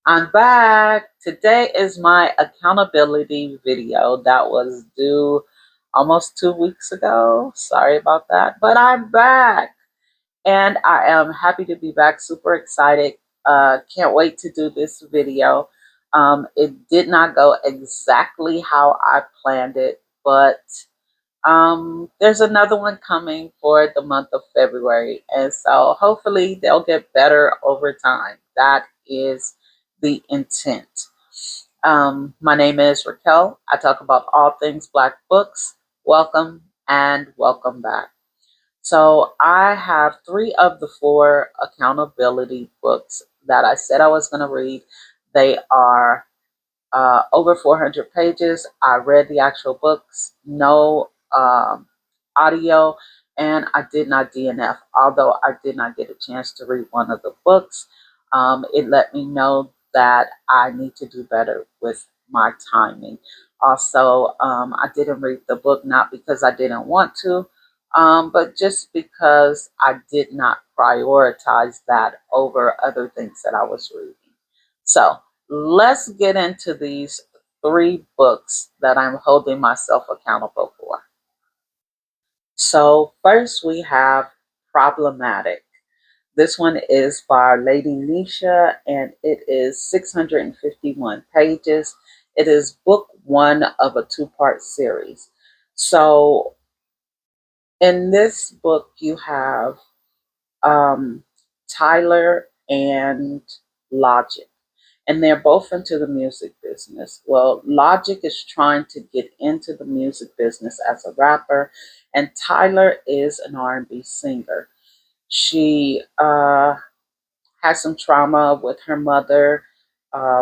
I'm back. Today is my accountability video that was due almost 2 weeks ago. Sorry about that, but I'm back and I am happy to be back. Super excited. Can't wait to do this video. It did not go exactly how I planned it, but there's another one coming for the month of February, and so hopefully they'll get better over time. That is the intent. My name is Raquel. I talk about all things Black books. Welcome and welcome back. So I have three of the four accountability books that I said I was going to read. They are over 400 pages. I read the actual books, no audio, and I did not DNF. Although I did not get a chance to read one of the books, it let me know that I need to do better with my timing. Also, I didn't read the book not because I didn't want to, but just because I did not prioritize that over other things that I was reading. So let's get into these three books that I'm holding myself accountable for. So, first we have Problematic. This one is by Lady Nisha and it is 651 pages. It is book one of a two-part series. So, in this book, you have um, Tyler and Logic, and they're both into the music business. Well, Logic is trying to get into the music business as a rapper, and Tyler is an R&B singer. She had some trauma with her mother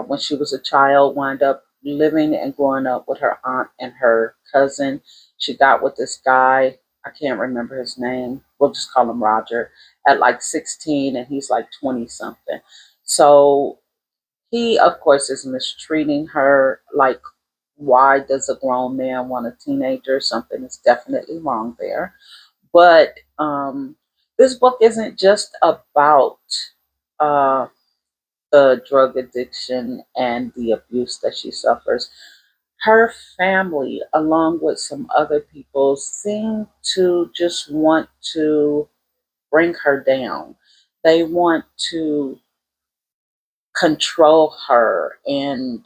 when she was a child, wound up living and growing up with her aunt and her cousin. She got with this guy, I can't remember his name, we'll just call him Roger, at like 16, and he's like 20 something. So he, of course, is mistreating her. Like, why does a grown man want a teenager? Something is definitely wrong there. But this book isn't just about uh, the drug addiction and the abuse that she suffers. Her family, along with some other people, seem to just want to bring her down. They want to control her, and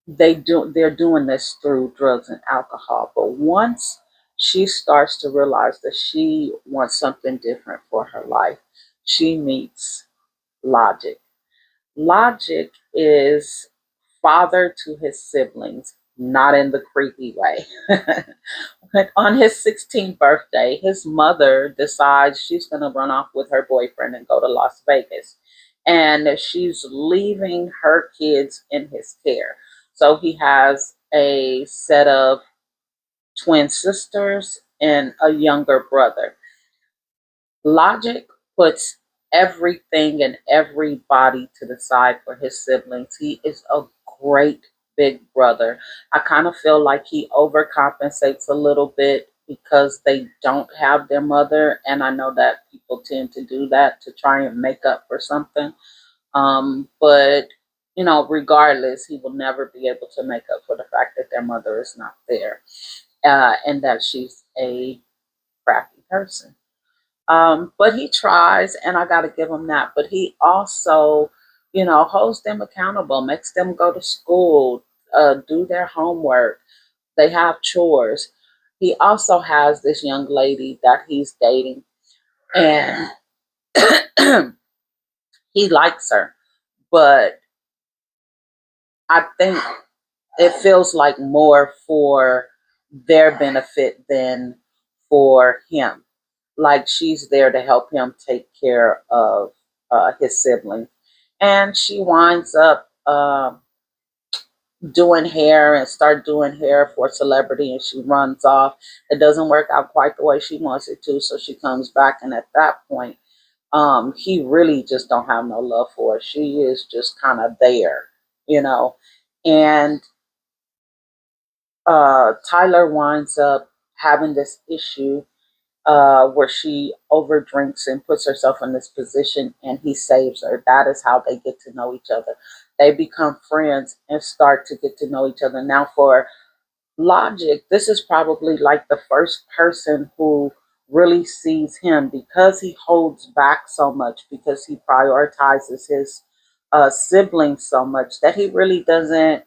they're doing this through drugs and alcohol. But once she starts to realize that she wants something different for her life, she meets Logic. Logic is father to his siblings, not in the creepy way. But on his 16th birthday, his mother decides she's going to run off with her boyfriend and go to Las Vegas. And she's leaving her kids in his care. So he has a set of twin sisters and a younger brother. Logic puts everything and everybody to the side for his siblings. He is a great big brother. I kind of feel like he overcompensates a little bit because they don't have their mother, and I know that people tend to do that to try and make up for something. But regardless, he will never be able to make up for the fact that their mother is not there, and that she's a crappy person. But he tries, and I got to give him that. But he also, holds them accountable, makes them go to school, do their homework. They have chores. He also has this young lady that he's dating, and he likes her. But I think it feels like more for their benefit than for him. Like she's there to help him take care of his sibling. And she winds up doing hair and start doing hair for a celebrity, and she runs off. It doesn't work out quite the way she wants it to, so she comes back, and at that point, he really just don't have no love for her. She is just kind of there, you know. And Tyler winds up having this issue where she overdrinks and puts herself in this position and he saves her. That is how they get to know each other. They become friends and start to get to know each other. Now, for Logic, this is probably like the first person who really sees him because he holds back so much, because he prioritizes his siblings so much that he really doesn't,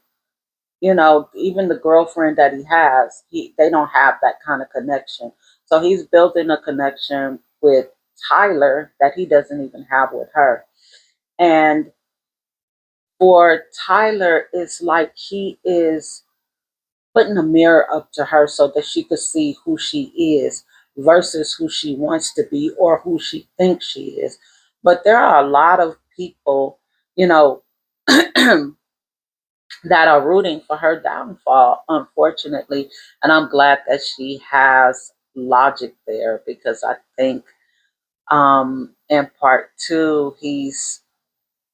even the girlfriend that he has, they don't have that kind of connection. So he's building a connection with Tyler that he doesn't even have with her. And for Tyler, it's like he is putting a mirror up to her so that she could see who she is versus who she wants to be or who she thinks she is. But there are a lot of people, you know, that are rooting for her downfall, unfortunately. And I'm glad that she has Logic there, because I think in part two, he's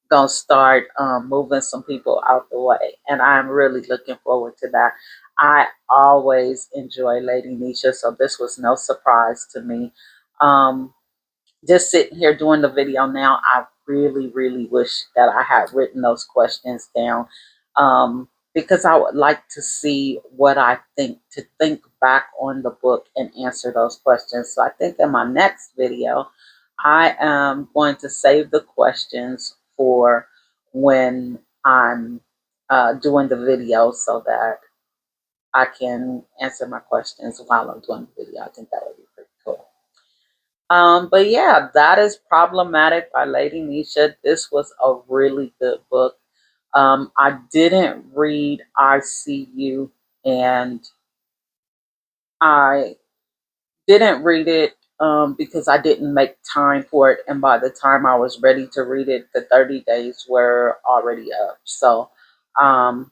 gonna start moving some people out the way, and I'm really looking forward to that. I always enjoy Lady Nisha, so this was no surprise to me. Um, just sitting here doing the video now, I really, really wish that I had written those questions down, because I would like to see what I think, to think back on the book and answer those questions. So I think in my next video, I am going to save the questions for when I'm doing the video so that I can answer my questions while I'm doing the video. I think that would be pretty cool. But yeah, that is Problematic by Lady Nisha. This was a really good book. I didn't read I See You, and I didn't read it because I didn't make time for it. And by the time I was ready to read it, the 30 days were already up. So, and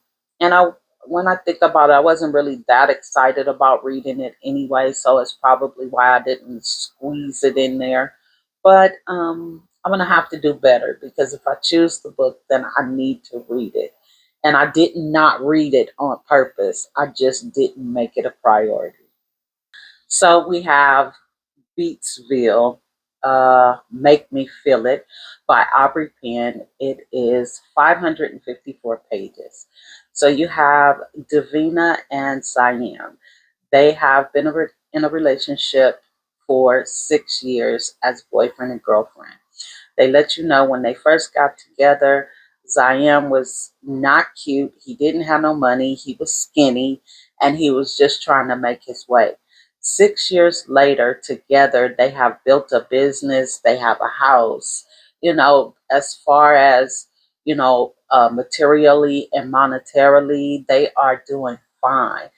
when I think about it, I wasn't really that excited about reading it anyway. So it's probably why I didn't squeeze it in there. But I'm going to have to do better, because if I choose the book, then I need to read it. And I did not read it on purpose. I just didn't make it a priority. So we have Beatsville, Make Me Feel It by Aubrey Penn. It is 554 pages. So you have Davina and Siam. They have been in a relationship for 6 years as boyfriend and girlfriend. They let you know when they first got together, Ziam was not cute. He didn't have no money. He was skinny, and he was just trying to make his way. 6 years later, together, they have built a business. They have a house. As far as, materially and monetarily, they are doing fine.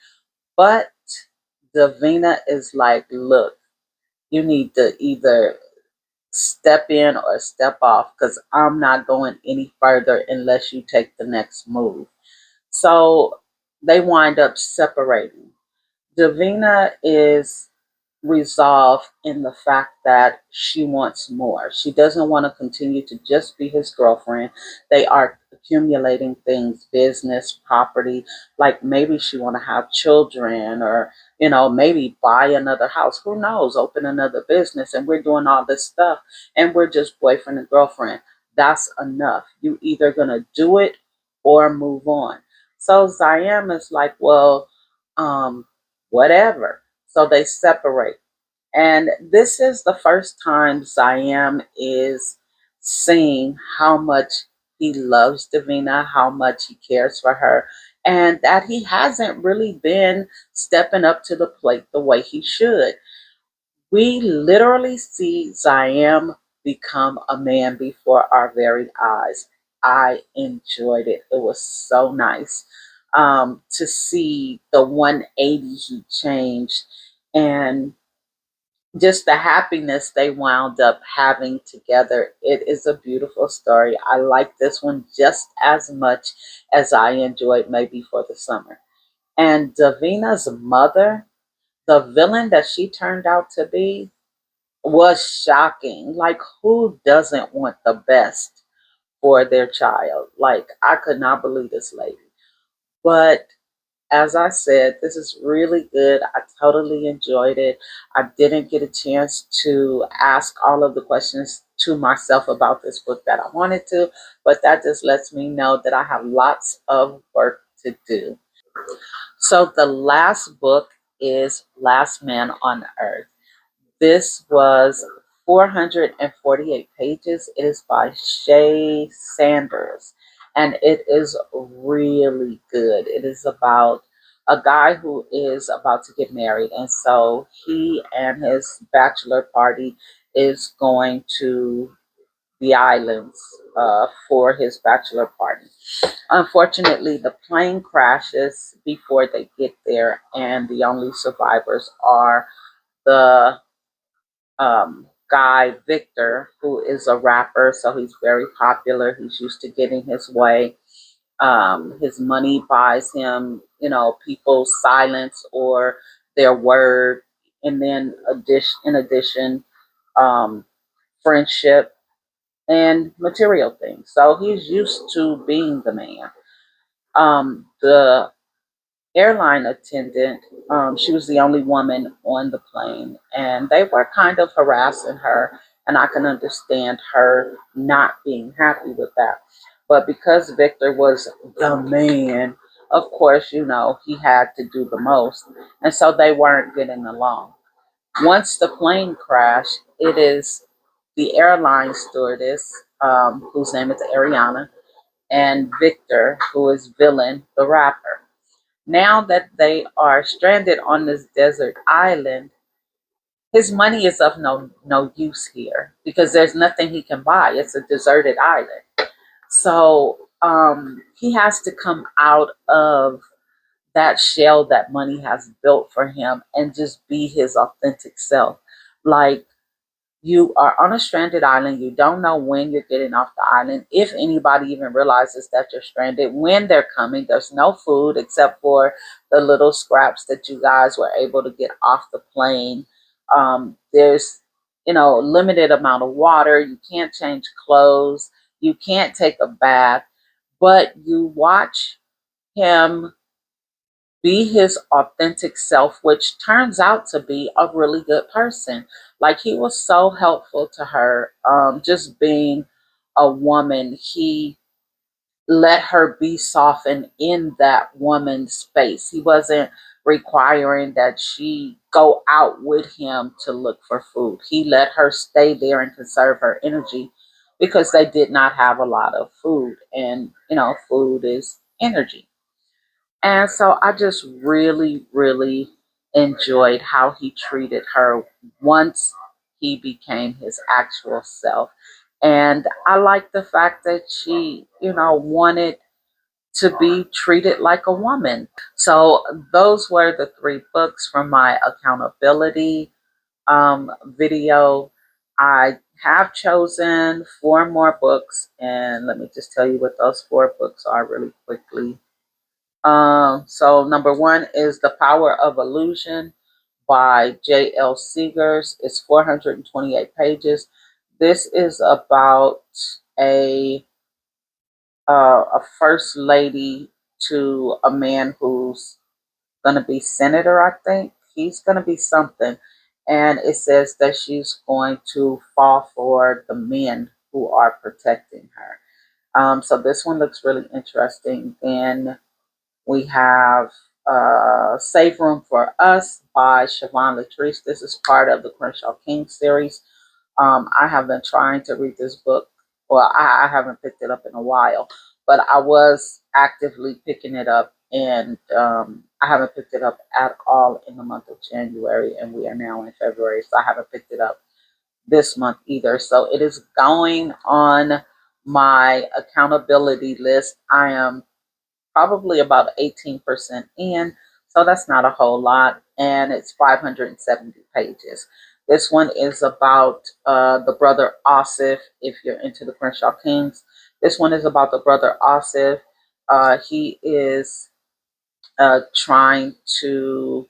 But Davina is like, look, you need to either step in or step off, because I'm not going any further unless you take the next move. So they wind up separating. Davina is resolve in the fact that she wants more. She doesn't want to continue to just be his girlfriend. They are accumulating things, business, property, like maybe she want to have children, or maybe buy another house. Who knows? Open another business, and we're doing all this stuff and we're just boyfriend and girlfriend. That's enough. You either going to do it or move on. So Ziam is like, well, um whatever. So they separate. And this is the first time Siam is seeing how much he loves Davina, how much he cares for her, and that he hasn't really been stepping up to the plate the way he should. We literally see Siam become a man before our very eyes. I enjoyed it. It was so nice to see the 180 he changed, and just the happiness they wound up having together. It is a beautiful story. I like this one just as much as I enjoyed Maybe for the Summer. And Davina's mother, the villain that she turned out to be, was shocking. Like, who doesn't want the best for their child? Like, I could not believe this lady. But as I said, this is really good. I totally enjoyed it. I didn't get a chance to ask all of the questions to myself about this book that I wanted to, but that just lets me know that I have lots of work to do. So the last book is Last Man on Earth. This was 448 pages. It is by Shay Sanders, and it is really good. It is about a guy who is about to get married, and so he and his bachelor party is going to the islands for his bachelor party. Unfortunately, the plane crashes before they get there, and the only survivors are the guy Victor, who is a rapper, so he's very popular. He's used to getting his way. His money buys him, people's silence or their word, and then in addition, um, friendship and material things. So he's used to being the man. The airline attendant, she was the only woman on the plane, and they were kind of harassing her. And I can understand her not being happy with that. But because Victor was the man, of course, he had to do the most. And so they weren't getting along. Once the plane crashed, it is the airline stewardess, whose name is Ariana, and Victor, who is Villain, the rapper. Now that they are stranded on this desert island, his money is of no use here because there's nothing he can buy. It's a deserted island. So he has to come out of that shell that money has built for him and just be his authentic self. Like, you are on a stranded island. You don't know when you're getting off the island, if anybody even realizes that you're stranded, when they're coming. There's no food except for the little scraps that you guys were able to get off the plane. There's, limited amount of water. You can't change clothes. You can't take a bath, but you watch him be his authentic self, which turns out to be a really good person. Like, he was so helpful to her, just being a woman. He let her be softened in that woman's space. He wasn't requiring that she go out with him to look for food. He let her stay there and conserve her energy because they did not have a lot of food. And, food is energy. And so I just really, really enjoyed how he treated her once he became his actual self. And I like the fact that she, wanted to be treated like a woman. So those were the three books from my accountability video. I have chosen four more books, and let me just tell you what those four books are really quickly. So number one is The Power of Illusion by J.L. Seegers. It's 428 pages. This is about a a first lady to a man who's gonna be senator. I think he's gonna be something, and it says that she's going to fall for the men who are protecting her. So this one looks really interesting. Then we have Save Room for Us by Siobhan Latrice. This is part of the Crenshaw King series. I have been trying to read this book. Well, I haven't picked it up in a while, but I was actively picking it up, and I haven't picked it up at all in the month of January, and we are now in February, so I haven't picked it up this month either. So it is going on my accountability list. I am probably about 18% in, so that's not a whole lot, and it's 570 pages. This one is about the brother Asif, if you're into the Crenshaw Kings. This one is about the brother Asif. He is trying to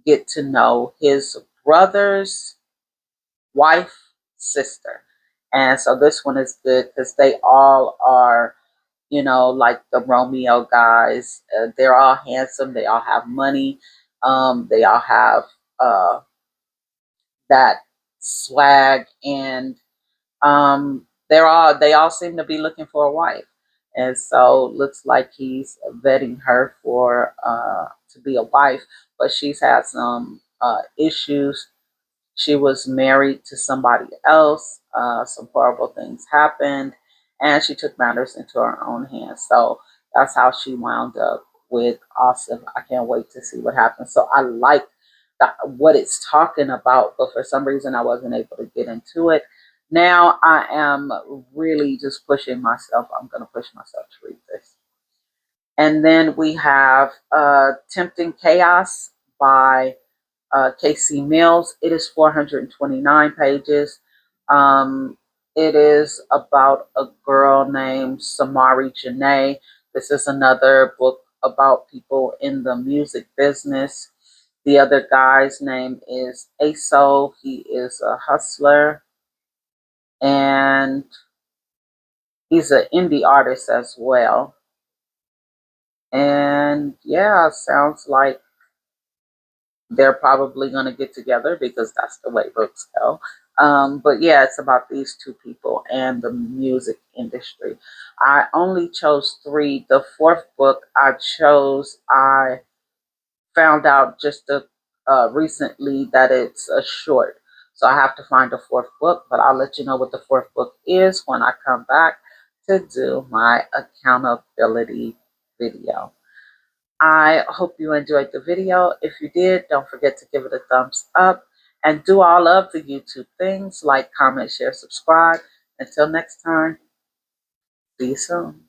get to know his brother's wife, sister. And so this one is good because they all are like the Romeo guys. They're all handsome. They all have money. They all have uh, that swag, and they all seem to be looking for a wife. And so looks like he's vetting her for to be a wife, but she's had some issues. She was married to somebody else. Some horrible things happened, and she took matters into her own hands. So that's how she wound up with Austin. I can't wait to see what happens. So I like what it's talking about, but for some reason I wasn't able to get into it. Now I am really just pushing myself. I'm going to push myself to read this. And then we have Tempting Chaos by Casey Mills. It is 429 pages. Um, it is about a girl named Samari Janae. This is another book about people in the music business. The other guy's name is Aso. He is a hustler, and he's an indie artist as well. And yeah, sounds like they're probably going to get together because that's the way books go. But yeah, it's about these two people and the music industry. I only chose three. The fourth book I found out just recently that it's a short. So I have to find a fourth book, but I'll let you know what the fourth book is when I come back to do my accountability video. I hope you enjoyed the video. If you did, don't forget to give it a thumbs up and do all of the YouTube things like comment, share, subscribe. Until next time, see you soon.